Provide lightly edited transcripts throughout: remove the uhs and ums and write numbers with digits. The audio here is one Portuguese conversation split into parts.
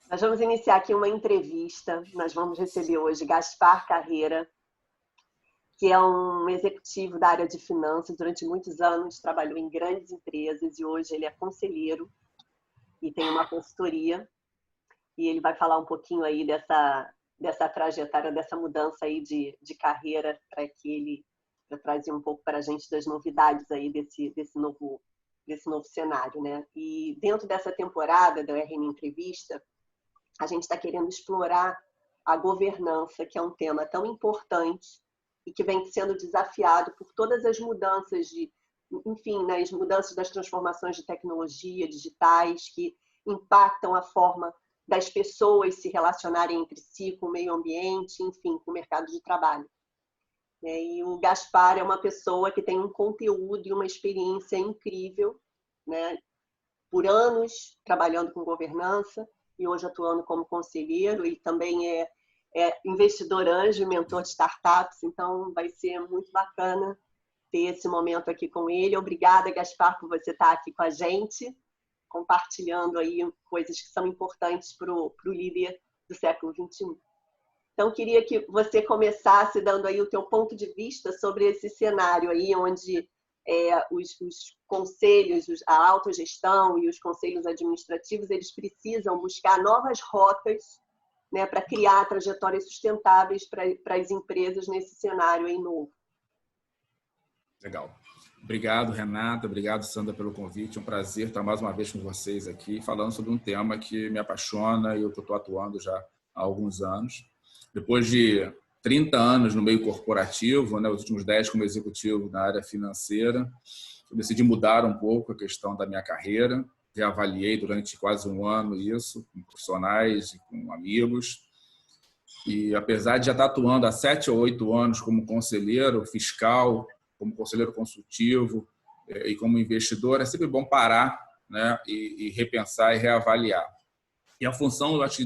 Nós vamos iniciar aqui uma entrevista. Nós vamos receber hoje Gaspar Carreira, que é um executivo da área de finanças. Durante muitos anos trabalhou em grandes empresas e hoje ele é conselheiro e tem uma consultoria. E ele vai falar um pouquinho aí dessa trajetória, dessa mudança aí de carreira, para que ele trazer um pouco para a gente das novidades aí desse novo cenário, né? E dentro dessa temporada da RN Entrevista, a gente está querendo explorar a governança, que é um tema tão importante e que vem sendo desafiado por todas as mudanças enfim, né, as mudanças das transformações de tecnologia, digitais, que impactam a forma das pessoas se relacionarem entre si, com o meio ambiente, enfim, com o mercado de trabalho. E o Gaspar é uma pessoa que tem um conteúdo e uma experiência incrível, né, por anos trabalhando com governança, e hoje atuando como conselheiro, e também é investidor anjo e mentor de startups, então vai ser muito bacana ter esse momento aqui com ele. Obrigada, Gaspar, por você estar aqui com a gente, compartilhando aí coisas que são importantes para o líder do século XXI. Então, queria que você começasse dando aí o teu ponto de vista sobre esse cenário aí, onde os conselhos, a autogestão e os conselhos administrativos, eles precisam buscar novas rotas, né, para criar trajetórias sustentáveis para as empresas nesse cenário aí novo. Legal. Obrigado, Renata. Obrigado, Sandra, pelo convite. É um prazer estar mais uma vez com vocês aqui, falando sobre um tema que me apaixona e eu estou atuando já há alguns anos. Depois de 30 anos no meio corporativo, né, os últimos 10 como executivo na área financeira, eu decidi mudar um pouco a questão da minha carreira. Reavaliei durante quase um ano isso, com profissionais e com amigos. E apesar de já estar atuando há 7 ou 8 anos como conselheiro fiscal, como conselheiro consultivo e como investidor, é sempre bom parar, né, e repensar e reavaliar. E a função, eu acho,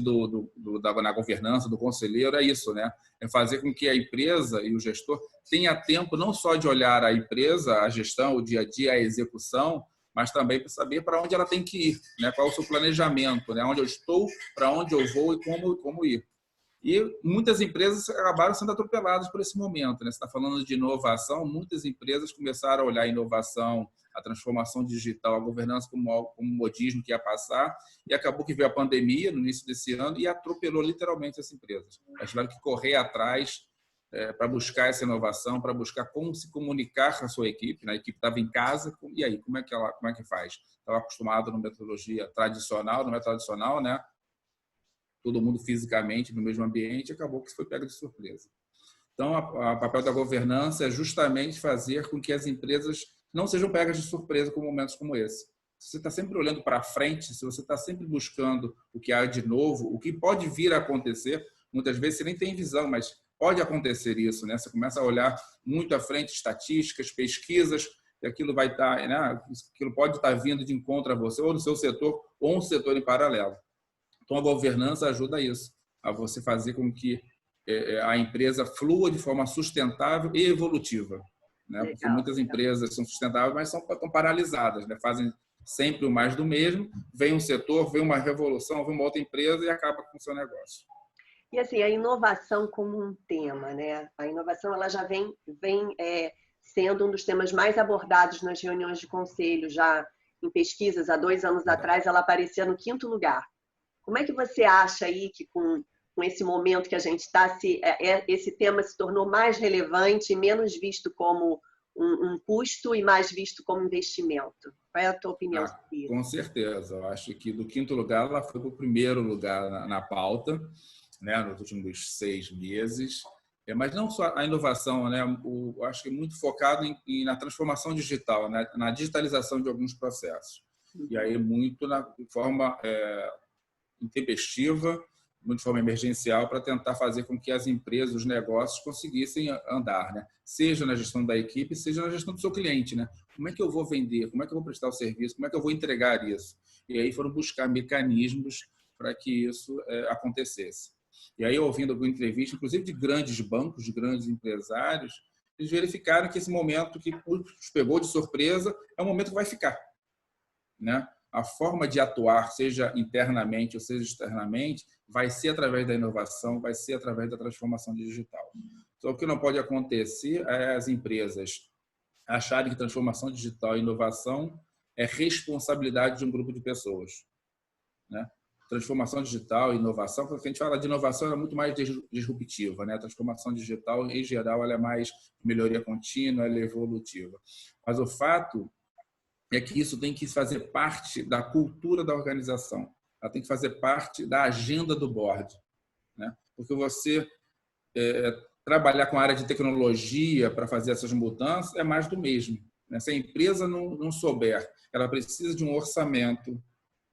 na governança do conselheiro é isso, né? É fazer com que a empresa e o gestor tenha tempo não só de olhar a empresa, a gestão, o dia a dia, a execução, mas também para saber para onde ela tem que ir, né? Qual é o seu planejamento, né? Onde eu estou, para onde eu vou e como ir. E muitas empresas acabaram sendo atropeladas por esse momento, né? Você está falando de inovação, muitas empresas começaram a olhar a inovação, a transformação digital, a governança como um modismo que ia passar, e acabou que veio a pandemia no início desse ano e atropelou literalmente as empresas. Elas tiveram que correr atrás para buscar essa inovação, para buscar como se comunicar com a sua equipe, né? A equipe estava em casa, e aí, como é que faz? Estava acostumado numa metodologia tradicional, não é tradicional, né? Todo mundo fisicamente no mesmo ambiente, acabou que foi pego de surpresa. Então, o papel da governança é justamente fazer com que as empresas não sejam pegas de surpresa com momentos como esse. Se você está sempre olhando para frente, se você está sempre buscando o que há de novo, o que pode vir a acontecer, muitas vezes você nem tem visão, mas pode acontecer isso, né? Você começa a olhar muito à frente, estatísticas, pesquisas, e aquilo vai estar, né? Aquilo pode estar vindo de encontro a você, ou no seu setor, ou um setor em paralelo. Então, a governança ajuda a isso, a você fazer com que a empresa flua de forma sustentável e evolutiva, né? Porque muitas empresas são sustentáveis, mas estão paralisadas, né? Fazem sempre o mais do mesmo, vem um setor, vem uma revolução, vem uma outra empresa e acaba com o seu negócio. E assim, a inovação como um tema, né? A inovação ela já vem sendo um dos temas mais abordados nas reuniões de conselho, já em pesquisas, há 2 anos atrás, ela aparecia no 5º lugar. Como é que você acha aí que com esse momento que a gente está, esse tema se tornou mais relevante e menos visto como um custo e mais visto como investimento? Qual é a tua opinião sobre isso? Com certeza. Eu acho que do 5º lugar ela foi para o 1º lugar na pauta, né, nos últimos 6 meses. Mas não só a inovação, né? Eu acho que é muito focado na transformação digital, né? Na digitalização de alguns processos. E aí muito de forma intempestiva, de forma emergencial, para tentar fazer com que as empresas, os negócios conseguissem andar, né? Seja na gestão da equipe, seja na gestão do seu cliente, né? Como é que eu vou vender? Como é que eu vou prestar o serviço? Como é que eu vou entregar isso? E aí foram buscar mecanismos para que isso acontecesse. E aí, ouvindo alguma entrevista, inclusive de grandes bancos, de grandes empresários, eles verificaram que esse momento que os pegou de surpresa é um momento que vai ficar, né? a forma de atuar, seja internamente ou seja externamente, vai ser através da inovação, vai ser através da transformação digital. Só o que não pode acontecer é as empresas acharem que transformação digital e inovação é responsabilidade de um grupo de pessoas, né? Transformação digital e inovação, porque a gente fala de inovação, ela é muito mais disruptiva, né? A transformação digital, em geral, ela é mais melhoria contínua, ela é evolutiva. Mas o fato é que isso tem que fazer parte da cultura da organização. Ela tem que fazer parte da agenda do board, né? Porque você trabalhar com a área de tecnologia para fazer essas mudanças é mais do mesmo, né? Se a empresa não souber, ela precisa de um orçamento,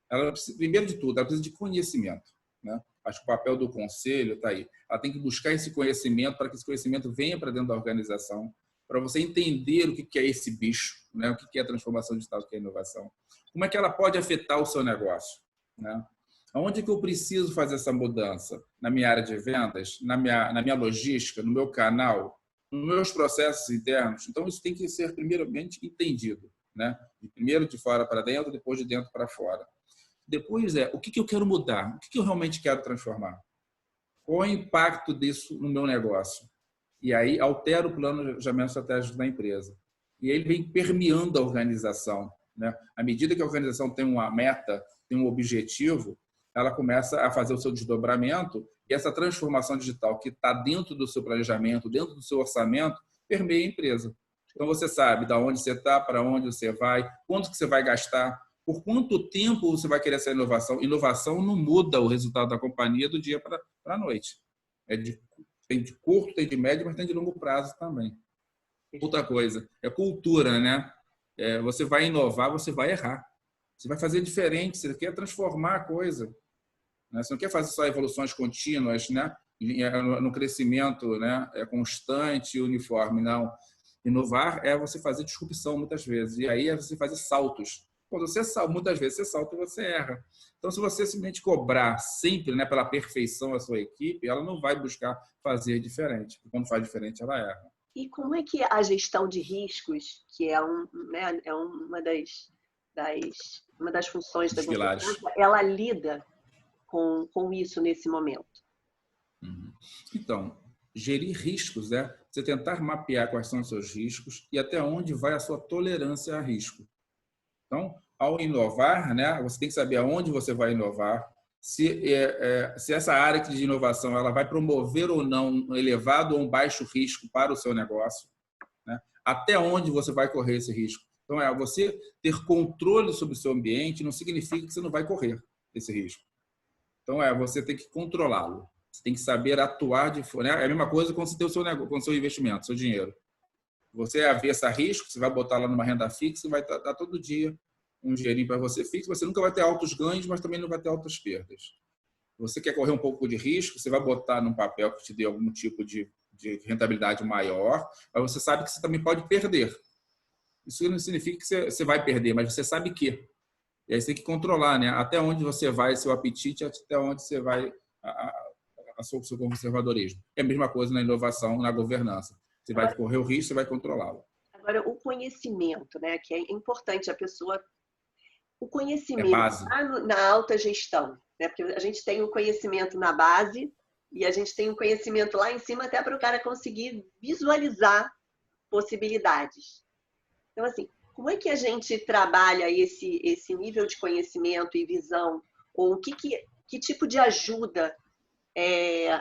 ela precisa, primeiro de tudo, ela precisa de conhecimento, né? Acho que o papel do conselho está aí. Ela tem que buscar esse conhecimento para que esse conhecimento venha para dentro da organização, para você entender o que é esse bicho, né? O que é a transformação digital, o que é a inovação. Como é que ela pode afetar o seu negócio, né? Onde que eu preciso fazer essa mudança? Na minha área de vendas, na minha logística, no meu canal, nos meus processos internos. Então, isso tem que ser primeiramente entendido, né? Primeiro de fora para dentro, depois de dentro para fora. Depois o que eu quero mudar? O que eu realmente quero transformar? Qual é o impacto disso no meu negócio? E aí altera o planejamento estratégico da empresa. E ele vem permeando a organização, né? À medida que a organização tem uma meta, tem um objetivo, ela começa a fazer o seu desdobramento e essa transformação digital que está dentro do seu planejamento, dentro do seu orçamento, permeia a empresa. Então, você sabe de onde você está, para onde você vai, quanto que você vai gastar, por quanto tempo você vai querer essa inovação. Inovação não muda o resultado da companhia do dia para a noite. Tem de curto, tem de médio, mas tem de longo prazo também. Outra coisa, é cultura, né? Você vai inovar, você vai errar. Você vai fazer diferente, você quer transformar a coisa, né? Você não quer fazer só evoluções contínuas, né? No crescimento, né? Constante e uniforme, não. Inovar é você fazer disrupção muitas vezes, e aí é você fazer saltos. Quando você salta, muitas vezes você salta e você erra. Então, se você simplesmente cobrar sempre, né, pela perfeição a sua equipe, ela não vai buscar fazer diferente. Porque quando faz diferente, ela erra. E como é que a gestão de riscos, que é, né, é uma das funções da governança, ela lida com isso nesse momento? Então, gerir riscos é você tentar mapear quais são os seus riscos e até onde vai a sua tolerância a risco. Então, ao inovar, né, você tem que saber aonde você vai inovar, se essa área de inovação ela vai promover ou não um elevado ou um baixo risco para o seu negócio, né, até onde você vai correr esse risco. Então, você ter controle sobre o seu ambiente não significa que você não vai correr esse risco. Então, você tem que controlá-lo. Você tem que saber atuar de forma... É a mesma coisa quando você tem o seu negócio, com o seu investimento, seu dinheiro. Você é avessa a risco, você vai botar lá numa renda fixa, vai dar todo dia um dinheirinho para você fixo, você nunca vai ter altos ganhos, mas também não vai ter altas perdas. Você quer correr um pouco de risco, você vai botar num papel que te dê algum tipo de rentabilidade maior, mas você sabe que você também pode perder. Isso não significa que você vai perder, mas você sabe que. E aí você tem que controlar, né? Até onde você vai, seu apetite, até onde você vai o seu conservadorismo. É a mesma coisa na inovação, na governança. Você vai correr o risco, você vai controlá-lo. Agora, o conhecimento, né? Que é importante a pessoa... O conhecimento base. Na alta gestão, né? Porque a gente tem o conhecimento na base e a gente tem o conhecimento lá em cima até para o cara conseguir visualizar possibilidades. Então, assim, como é que a gente trabalha esse nível de conhecimento e visão? Ou que tipo de ajuda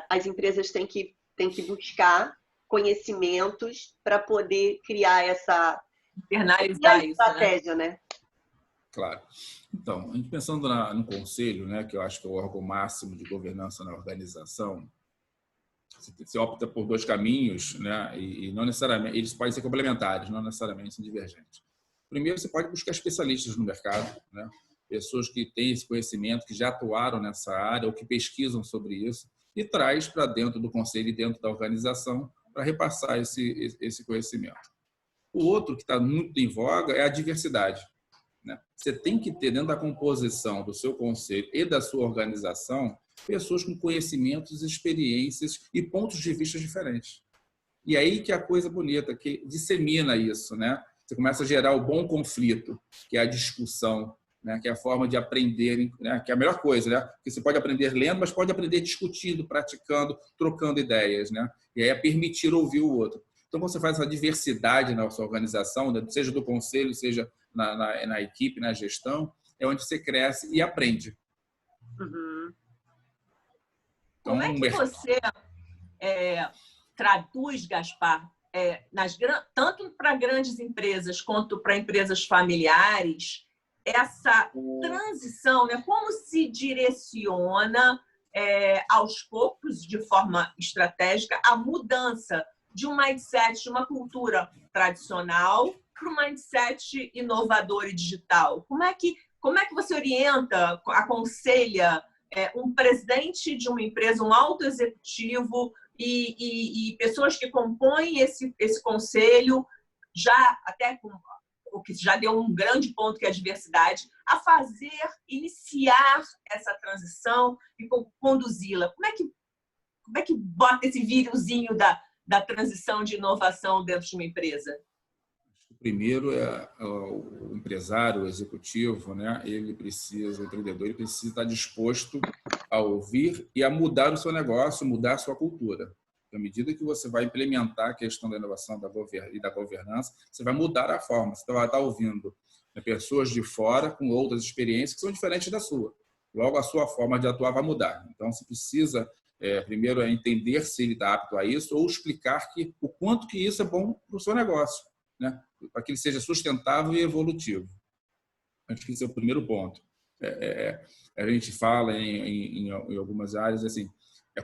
as empresas têm que buscar conhecimentos para poder criar essa estratégia, né? Claro. Então, a gente pensando no conselho, né, que eu acho que é o órgão máximo de governança na organização, você opta por dois caminhos, né, e não necessariamente eles podem ser complementares, não necessariamente são divergentes. Primeiro, você pode buscar especialistas no mercado, né, pessoas que têm esse conhecimento, que já atuaram nessa área ou que pesquisam sobre isso e traz para dentro do conselho e dentro da organização para repassar esse conhecimento. O outro que está muito em voga é a diversidade. Você tem que ter dentro da composição do seu conselho e da sua organização pessoas com conhecimentos, experiências e pontos de vista diferentes. E aí que é a coisa bonita, que dissemina isso, né? Você começa a gerar o bom conflito, que é a discussão, né? Que é a forma de aprender, né? Que é a melhor coisa, né? Porque você pode aprender lendo, mas pode aprender discutindo, praticando, trocando ideias, né? E aí é permitir ouvir o outro. Então, quando você faz essa diversidade na sua organização, né? Seja do conselho, seja na equipe, na gestão, é onde você cresce e aprende. Uhum. Então, Como é que você traduz, Gaspar, tanto para grandes empresas quanto para empresas familiares, essa transição, né? Como se direciona aos poucos, de forma estratégica, a mudança de um mindset, de uma cultura tradicional para um mindset inovador e digital? Como é que você orienta, aconselha um presidente de uma empresa, um alto executivo e pessoas que compõem esse conselho, já até com o que já deu um grande ponto, que é a diversidade, a iniciar essa transição e conduzi-la? Como é que bota esse vírusinho da transição de inovação dentro de uma empresa? O primeiro é o empresário, o executivo, né? O empreendedor, ele precisa estar disposto a ouvir e a mudar o seu negócio, mudar a sua cultura. À medida que você vai implementar a questão da inovação e da governança, você vai mudar a forma. Você vai estar ouvindo pessoas de fora com outras experiências que são diferentes da sua. Logo, a sua forma de atuar vai mudar. Então, você precisa, primeiro, entender se ele está apto a isso ou explicar o quanto que isso é bom para o seu negócio, né? Para que ele seja sustentável e evolutivo. Acho que esse é o primeiro ponto. A gente fala em algumas áreas assim,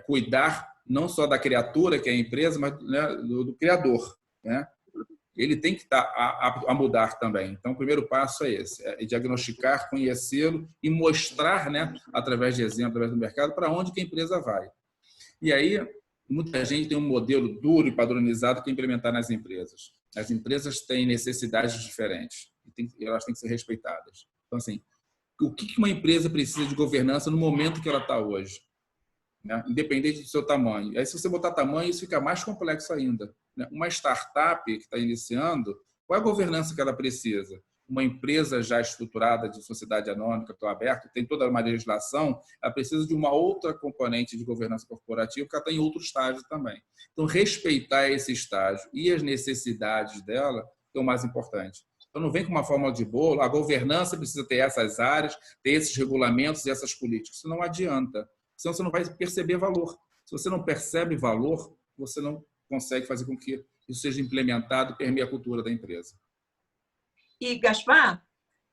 cuidar não só da criatura, que é a empresa, mas, né, do criador, né? Ele tem que estar a mudar também. Então, o primeiro passo é esse, diagnosticar, conhecê-lo e mostrar, né, através de exemplo, através do mercado, para onde que a empresa vai. E aí, muita gente tem um modelo duro e padronizado que implementar nas empresas. As empresas têm necessidades diferentes e elas têm que ser respeitadas. Então, assim, o que uma empresa precisa de governança no momento que ela está hoje, né? Independente do seu tamanho. Aí, se você botar tamanho, isso fica mais complexo ainda, né? Uma startup que está iniciando, qual é a governança que ela precisa? Uma empresa já estruturada de sociedade anônima, capital aberto, tem toda uma legislação, ela precisa de uma outra componente de governança corporativa que ela está em outro estágio também. Então, respeitar esse estágio e as necessidades dela é o mais importante. Então, não vem com uma fórmula de bolo, a governança precisa ter essas áreas, ter esses regulamentos e essas políticas. Isso não adianta. Senão você não vai perceber valor. Se você não percebe valor, você não consegue fazer com que isso seja implementado e permeie a cultura da empresa. E, Gaspar,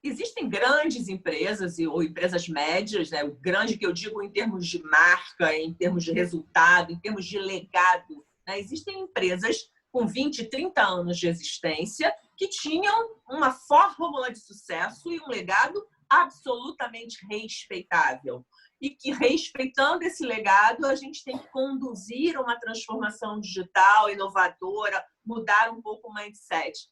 existem grandes empresas ou empresas médias, né? O grande que eu digo em termos de marca, em termos de resultado, em termos de legado, né? Existem empresas com 20, 30 anos de existência que tinham uma fórmula de sucesso e um legado absolutamente respeitável. E que, respeitando esse legado, a gente tem que conduzir uma transformação digital, inovadora, mudar um pouco o mindset.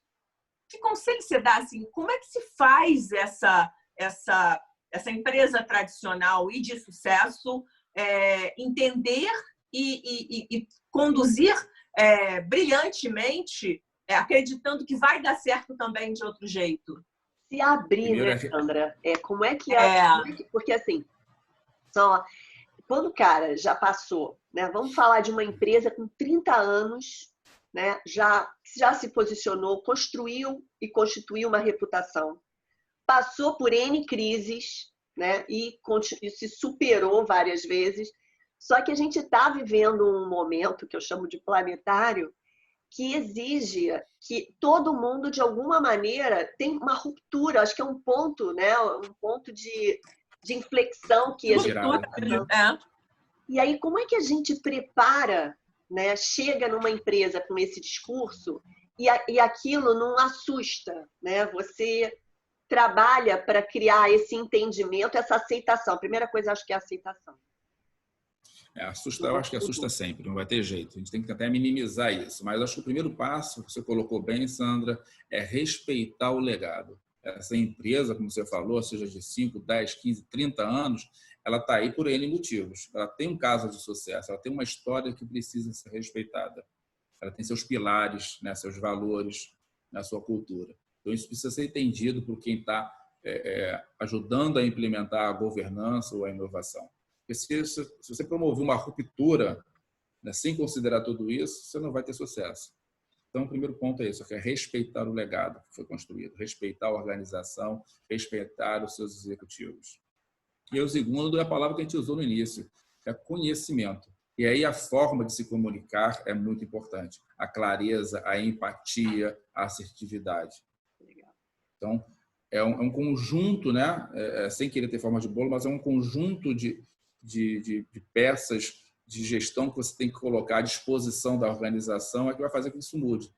Que conselho você dá? Assim, como é que se faz essa empresa tradicional e de sucesso entender e conduzir brilhantemente, acreditando que vai dar certo também de outro jeito? Se abrir, né, Sandra? Como é que porque assim, quando o cara já passou, né? Vamos falar de uma empresa com 30 anos, né? Já se posicionou, construiu e constituiu uma reputação. Passou por N crises, né? E se superou várias vezes. Só que a gente está vivendo um momento que eu chamo de planetário, que exige que todo mundo, de alguma maneira, tem uma ruptura. Acho que é um ponto, né? Um ponto de inflexão que a gente está. E aí, como é que a gente prepara, né? Chega numa empresa com esse discurso e aquilo não assusta, né? Você trabalha para criar esse entendimento, essa aceitação. A primeira coisa, acho que é a aceitação. Eu acho que assusta sempre, não vai ter jeito. A gente tem que tentar minimizar isso. Mas acho que o primeiro passo, que você colocou bem, Sandra, é respeitar o legado. Essa empresa, como você falou, seja de 5, 10, 15, 30 anos, ela está aí por N motivos. Ela tem um caso de sucesso, ela tem uma história que precisa ser respeitada. Ela tem seus pilares, né, seus valores, na sua cultura. Então, isso precisa ser entendido por quem está ajudando a implementar a governança ou a inovação. Porque se você promover uma ruptura, né, sem considerar tudo isso, você não vai ter sucesso. Então, o primeiro ponto é isso, que é respeitar o legado que foi construído, respeitar a organização, respeitar os seus executivos. E o segundo é a palavra que a gente usou no início, que é conhecimento. E aí a forma de se comunicar é muito importante. A clareza, a empatia, a assertividade. Então, é um conjunto, né? Sem querer ter forma de bolo, mas é um conjunto de peças de gestão que você tem que colocar à disposição da organização que vai fazer com que isso mude.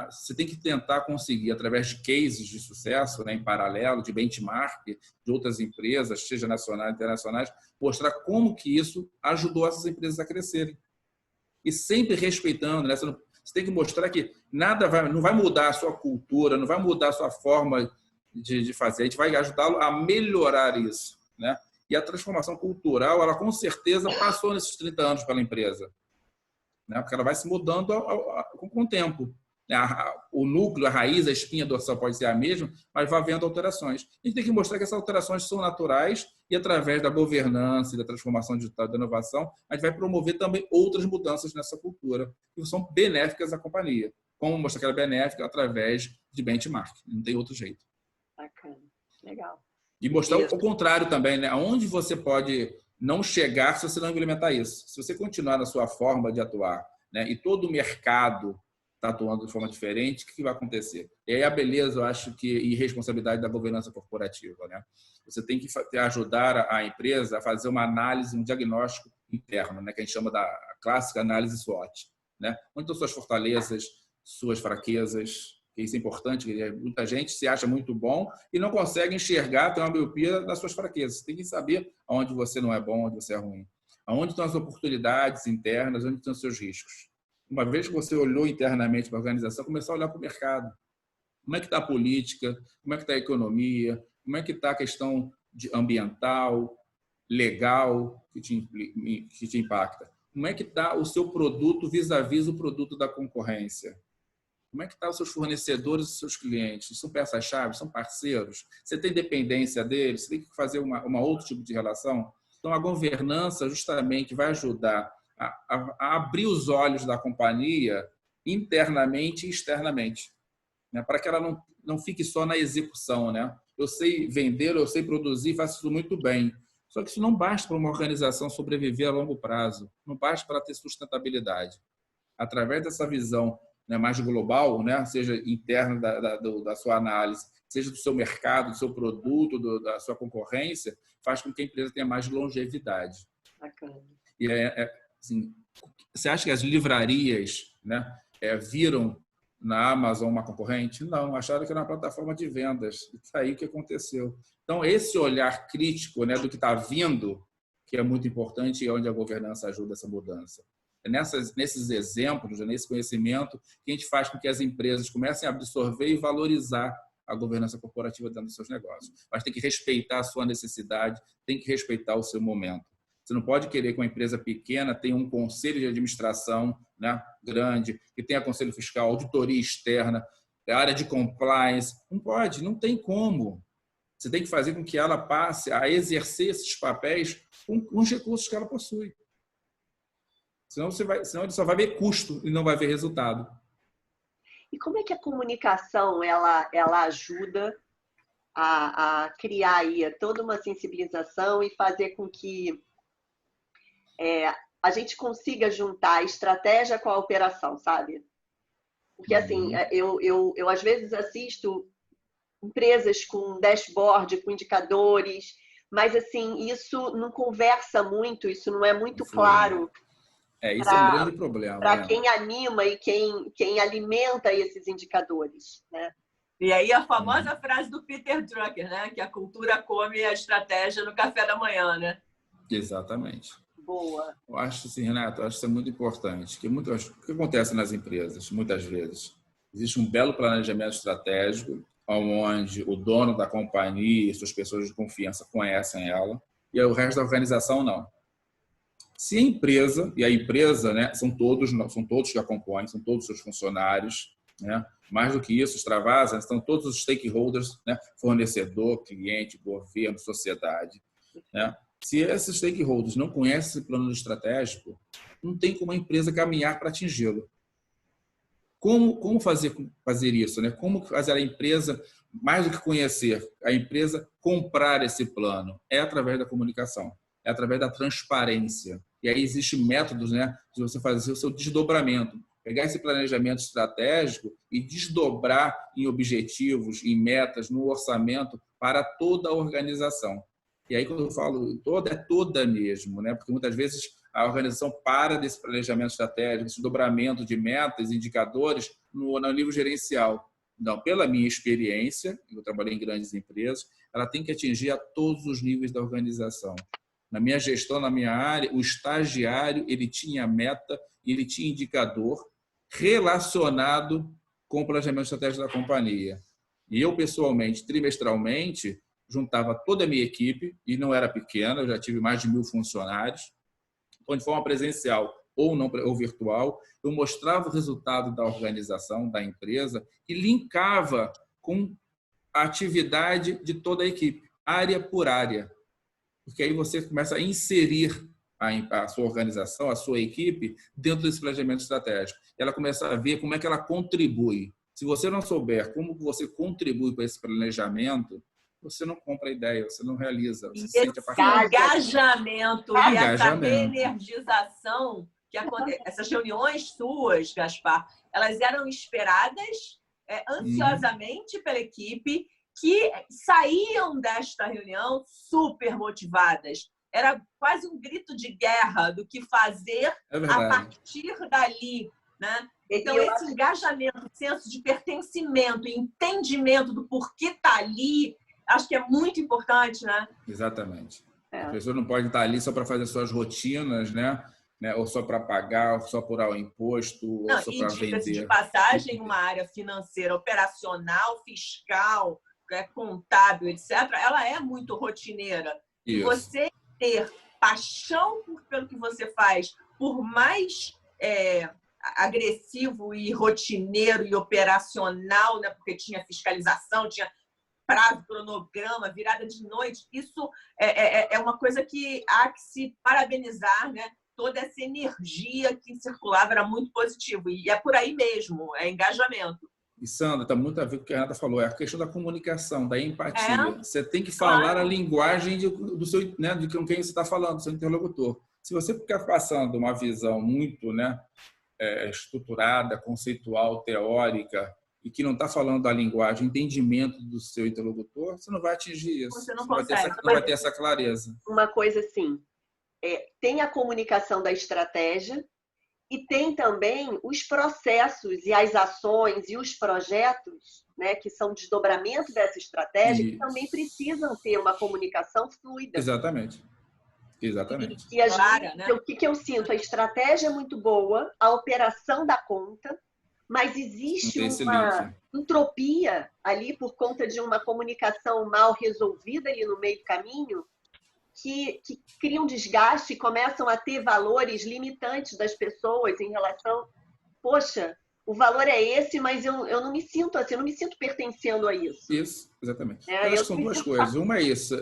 Você tem que tentar conseguir, através de cases de sucesso, né, em paralelo, de benchmark de outras empresas, seja nacionais ou internacionais, mostrar como que isso ajudou essas empresas a crescerem. E sempre respeitando, né? Você tem que mostrar que não vai mudar a sua cultura, não vai mudar a sua forma de fazer. A gente vai ajudá-lo a melhorar isso, né? E a transformação cultural, ela com certeza passou nesses 30 anos pela empresa, né? Porque ela vai se mudando com o tempo. O núcleo, a raiz, a espinha dorsal pode ser a mesma, mas vai havendo alterações. A gente tem que mostrar que essas alterações são naturais e, através da governança e da transformação digital, da inovação, a gente vai promover também outras mudanças nessa cultura que são benéficas à companhia. Como mostrar que ela é benéfica? Através de benchmark. Não tem outro jeito. Bacana. Legal. E mostrar o contrário também, né? Aonde você pode não chegar se você não implementar isso. Se você continuar na sua forma de atuar, né, e todo o mercado está atuando de forma diferente, o que vai acontecer? E aí a beleza, eu acho e responsabilidade da governança corporativa, né? Você tem que ajudar a empresa a fazer uma análise, um diagnóstico interno, né, que a gente chama da clássica análise SWOT, né? Onde estão suas fortalezas, suas fraquezas, que isso é importante, muita gente se acha muito bom e não consegue enxergar, tem uma miopia nas suas fraquezas. Você tem que saber onde você não é bom, onde você é ruim. Onde estão as oportunidades internas, onde estão os seus riscos. Uma vez que você olhou internamente para a organização, começou a olhar para o mercado. Como é que está a política? Como é que está a economia? Como é que está a questão ambiental, legal, que te impacta? Como é que está o seu produto vis-à-vis o produto da concorrência? Como é que estão os seus fornecedores e os seus clientes? São peças-chave? São parceiros? Você tem dependência deles? Você tem que fazer uma outro tipo de relação? Então, a governança justamente vai ajudar a abrir os olhos da companhia internamente e externamente, né? Para que ela não fique só na execução, né? Eu sei vender, eu sei produzir, faço isso muito bem. Só que isso não basta para uma organização sobreviver a longo prazo. Não basta para ter sustentabilidade. Através dessa visão, né, mais global, né, seja interna da sua análise, seja do seu mercado, do seu produto, da sua concorrência, faz com que a empresa tenha mais longevidade. Bacana. E assim, você acha que as livrarias, né, viram na Amazon uma concorrente? Não, acharam que era uma plataforma de vendas. Isso aí que aconteceu. Então, esse olhar crítico, né, do que está vindo, que é muito importante e onde a governança ajuda essa mudança. Nesses exemplos, nesse conhecimento, que a gente faz com que as empresas comecem a absorver e valorizar a governança corporativa dentro dos seus negócios. Mas tem que respeitar a sua necessidade, tem que respeitar o seu momento. Você não pode querer que uma empresa pequena tenha um conselho de administração, né, grande, que tenha conselho fiscal, auditoria externa, área de compliance. Não pode, não tem como. Você tem que fazer com que ela passe a exercer esses papéis com os recursos que ela possui. Senão ele só vai ver custo e não vai ver resultado. E como é que a comunicação ela ajuda a criar aí toda uma sensibilização e fazer com que a gente consiga juntar a estratégia com a operação, sabe? Porque assim, eu às vezes assisto empresas com dashboard, com indicadores, mas assim, isso não conversa muito, isso não é muito claro. Isso é um grande problema. Para quem anima e quem alimenta esses indicadores, né? E aí a famosa frase do Peter Drucker, né? Que a cultura come a estratégia no café da manhã, né? Exatamente. Boa. Eu acho assim, Renato, eu acho isso é muito importante. O que acontece nas empresas, muitas vezes? Existe um belo planejamento estratégico, onde o dono da companhia e suas pessoas de confiança conhecem ela, e o resto da organização não. Se a empresa, né, são todos que a compõem, são todos os seus funcionários, né, Mais do que isso, extravasa, estão todos os stakeholders, né? Fornecedor, cliente, governo, sociedade. Né? Se esses stakeholders não conhecem esse plano estratégico, não tem como a empresa caminhar para atingi-lo. Como fazer isso? Né? Como fazer a empresa, mais do que conhecer, a empresa comprar esse plano? É através da comunicação, é através da transparência. E aí existem métodos, né, de você fazer o seu desdobramento. Pegar esse planejamento estratégico e desdobrar em objetivos, em metas, no orçamento para toda a organização. E aí, quando eu falo toda, é toda mesmo, né? Porque muitas vezes a organização para desse planejamento estratégico, esse dobramento de metas, indicadores no nível gerencial. Não, pela minha experiência, eu trabalhei em grandes empresas, ela tem que atingir a todos os níveis da organização. Na minha gestão, na minha área, o estagiário ele tinha meta, ele tinha indicador relacionado com o planejamento estratégico da companhia. E eu, pessoalmente, trimestralmente, juntava toda a minha equipe, e não era pequena, eu já tive mais de 1.000 funcionários, de forma presencial ou não ou virtual, eu mostrava o resultado da organização, da empresa, e linkava com a atividade de toda a equipe, área por área. Porque aí você começa a inserir a sua organização, a sua equipe, dentro desse planejamento estratégico. Ela começa a ver como é que ela contribui. Se você não souber como você contribui para esse planejamento, você não compra a ideia, você não realiza, você sente a partir engajamento e essa reenergização que acontece. Essas reuniões suas, Gaspar, elas eram esperadas ansiosamente pela equipe, que saíam desta reunião super motivadas. Era quase um grito de guerra do que fazer a partir dali, né? Então, esse engajamento, senso de pertencimento, entendimento do porquê está ali, acho que é muito importante, né? Exatamente. A pessoa não pode estar ali só para fazer suas rotinas, né? Ou só para pagar, ou só por o imposto, ou só para vender. De passagem, uma área financeira, operacional, fiscal, contábil, etc., ela é muito rotineira. Isso. E você ter paixão pelo que você faz, por mais agressivo e rotineiro e operacional, né? Porque tinha fiscalização, tinha prazo, cronograma, virada de noite, isso é uma coisa que há que se parabenizar, né? Toda essa energia que circulava era muito positivo. E é por aí mesmo, é engajamento. E, Sandra, está muito a ver com o que a Renata falou, é a questão da comunicação, da empatia. Você tem que falar a linguagem do seu, né, de com quem você está falando, do seu interlocutor. Se você ficar passando uma visão muito, né, estruturada, conceitual, teórica, e que não está falando da linguagem, entendimento do seu interlocutor, você não vai atingir isso. Você não vai ter essa clareza. Uma coisa assim, tem a comunicação da estratégia, e tem também os processos e as ações e os projetos, né, que são desdobramento dessa estratégia, que também precisam ter uma comunicação fluida. Exatamente. E às vezes, né? O que eu sinto? A estratégia é muito boa, a operação dá conta, mas existe uma entropia ali por conta de uma comunicação mal resolvida ali no meio do caminho, que criam um desgaste e começam a ter valores limitantes das pessoas em relação, poxa, o valor é esse, mas eu não me sinto assim, eu não me sinto pertencendo a isso. Isso, exatamente. Eu acho que são duas coisas. Uma é isso,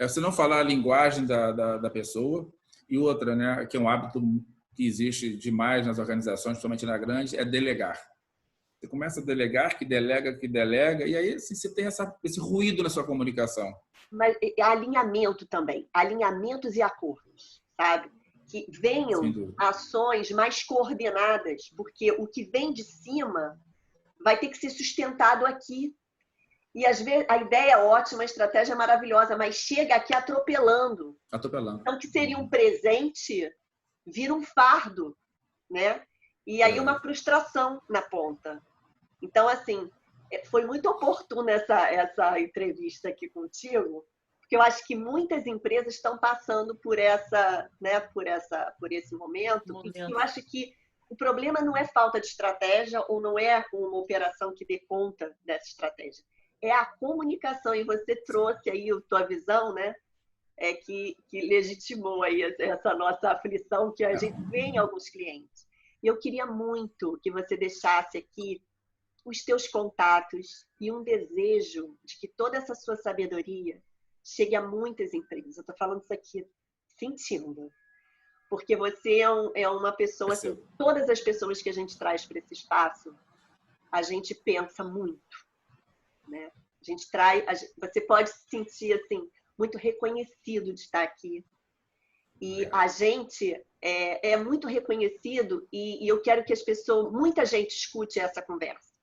você não falar a linguagem da pessoa, e outra, né, que é um hábito que existe demais nas organizações, principalmente na grande, é delegar. Você começa a delegar, que delega, e aí assim, você tem esse ruído na sua comunicação. Mas alinhamento também, alinhamentos e acordos, sabe? Que venham ações mais coordenadas, porque o que vem de cima vai ter que ser sustentado aqui. E às vezes a ideia é ótima, a estratégia é maravilhosa, mas chega aqui atropelando. Então, que seria um presente, vira um fardo, né? E aí uma frustração na ponta. Então, assim, foi muito oportuna essa entrevista aqui contigo, porque eu acho que muitas empresas estão passando por esse momento. E eu acho que o problema não é falta de estratégia ou não é uma operação que dê conta dessa estratégia. É a comunicação, e você trouxe aí a tua visão, né? Que legitimou aí essa nossa aflição que a gente vê em alguns clientes. E eu queria muito que você deixasse aqui os teus contatos e um desejo de que toda essa sua sabedoria chegue a muitas empresas. Eu estou falando isso aqui sentindo. Porque você é uma pessoa, assim, todas as pessoas que a gente traz para esse espaço, a gente pensa muito, né? A gente você pode se sentir, assim, muito reconhecido de estar aqui. E a gente é muito reconhecido e eu quero que muita gente escute essa conversa,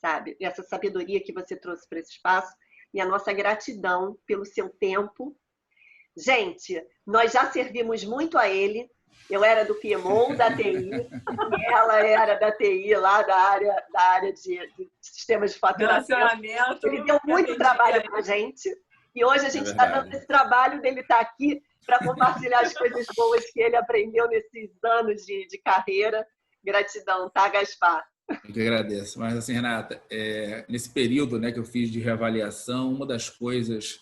sabe? Essa sabedoria que você trouxe para esse espaço e a nossa gratidão pelo seu tempo. Gente, nós já servimos muito a ele. Eu era do PMO, da TI, e ela era da TI, lá da área de sistemas de faturamento. Ele deu muito trabalho para a gente. E hoje a gente está dando esse trabalho dele estar aqui para compartilhar as coisas boas que ele aprendeu nesses anos de carreira. Gratidão, tá, Gaspar? Eu que agradeço. Mas, assim, Renata, nesse período, né, que eu fiz de reavaliação, uma das coisas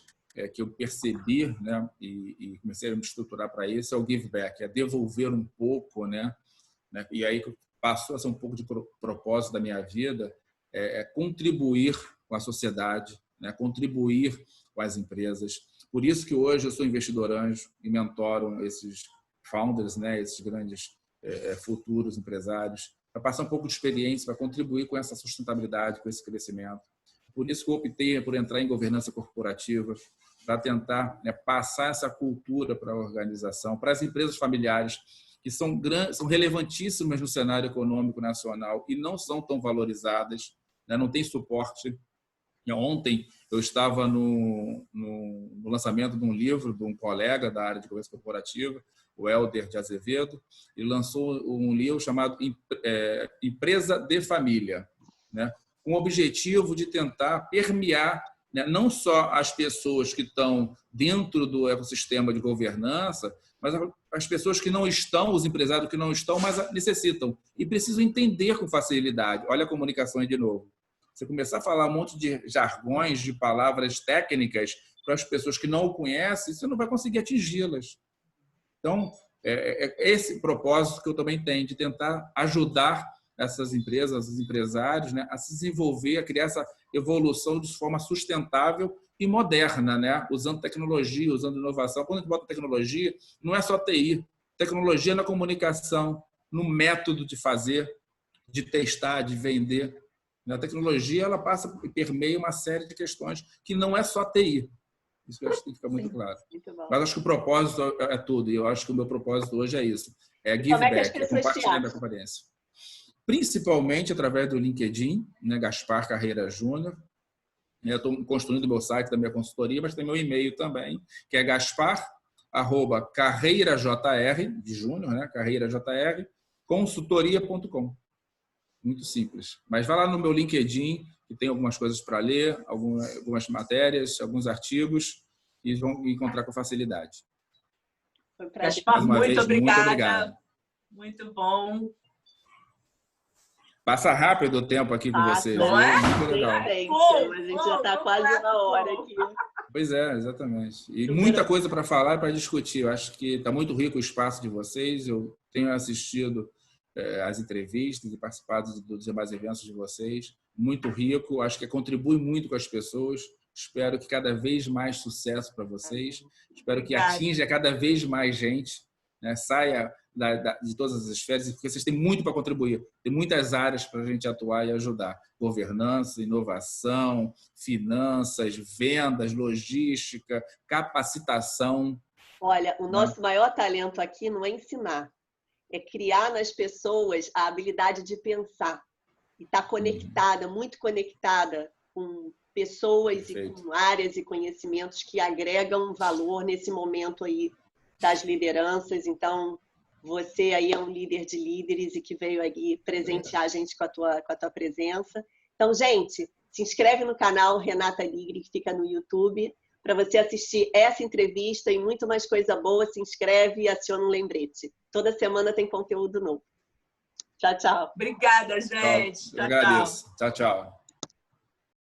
que eu percebi, né, e comecei a me estruturar para isso, é o give back, é devolver um pouco, né? E aí passou a ser um pouco de propósito da minha vida, contribuir com a sociedade, né, contribuir com as empresas. Por isso que hoje eu sou investidor anjo e mentoro esses founders, né, esses grandes futuros empresários, para passar um pouco de experiência, para contribuir com essa sustentabilidade, com esse crescimento. Por isso que eu optei por entrar em governança corporativa, para tentar passar essa cultura para a organização, para as empresas familiares, que são relevantíssimas no cenário econômico nacional e não são tão valorizadas, né? Não tem suporte. Ontem eu estava no lançamento de um livro de um colega da área de governança corporativa, o Helder de Azevedo, e lançou um livro chamado Empresa de Família, né? Com o objetivo de tentar permear, né, não só as pessoas que estão dentro do ecossistema de governança, mas as pessoas que não estão, os empresários que não estão, mas necessitam e precisam entender com facilidade. Olha a comunicação aí de novo. Você começar a falar um monte de jargões, de palavras técnicas para as pessoas que não o conhecem, você não vai conseguir atingi-las. Então, esse propósito que eu também tenho, de tentar ajudar essas empresas, esses empresários, né, a se desenvolver, a criar essa evolução de forma sustentável e moderna, né, usando tecnologia, usando inovação. Quando a gente bota tecnologia, não é só TI. Tecnologia na comunicação, no método de fazer, de testar, de vender. A tecnologia ela passa e permeia uma série de questões que não é só TI. Isso eu acho que tem que ficar muito claro. Muito Mas acho que o propósito é tudo. E eu acho que o meu propósito hoje é isso. É give back, é compartilhar minha competência. Principalmente através do LinkedIn, né, Gaspar Carreira Júnior. Eu estou construindo o meu site da minha consultoria, mas tem meu e-mail também, que é gaspar@carreirajr, de júnior, né, carreirajr, consultoria.com. Muito simples. Mas vai lá no meu LinkedIn, que tem algumas coisas para ler, algumas matérias, alguns artigos, e vão encontrar com facilidade. Gaspar, muito obrigada. Muito bom. Passa rápido o tempo aqui com vocês. Não é? Muito legal. A gente já está quase na hora aqui. Pois é, exatamente. E muita coisa para falar e para discutir. Eu acho que está muito rico o espaço de vocês. Eu tenho assistido as entrevistas e participado dos demais eventos de vocês. Muito rico. Acho que contribui muito com as pessoas. Espero que cada vez mais sucesso para vocês. Espero que atinja cada vez mais gente, né? Saia de todas as esferas, porque vocês têm muito para contribuir. Tem muitas áreas para a gente atuar e ajudar. Governança, inovação, finanças, vendas, logística, capacitação. Olha, o nosso maior talento aqui não é ensinar, é criar nas pessoas a habilidade de pensar. E estar conectada, muito conectada com pessoas Perfeito. E com áreas e conhecimentos que agregam valor nesse momento aí das lideranças. Então, você aí é um líder de líderes e que veio aqui presentear a gente com a tua presença. Então, gente, se inscreve no canal Renata Nigri, que fica no YouTube, para você assistir essa entrevista e muito mais coisa boa. Se inscreve e aciona um lembrete. Toda semana tem conteúdo novo. Tchau, tchau. Obrigada, gente. Tchau, tchau. Tchau, tchau.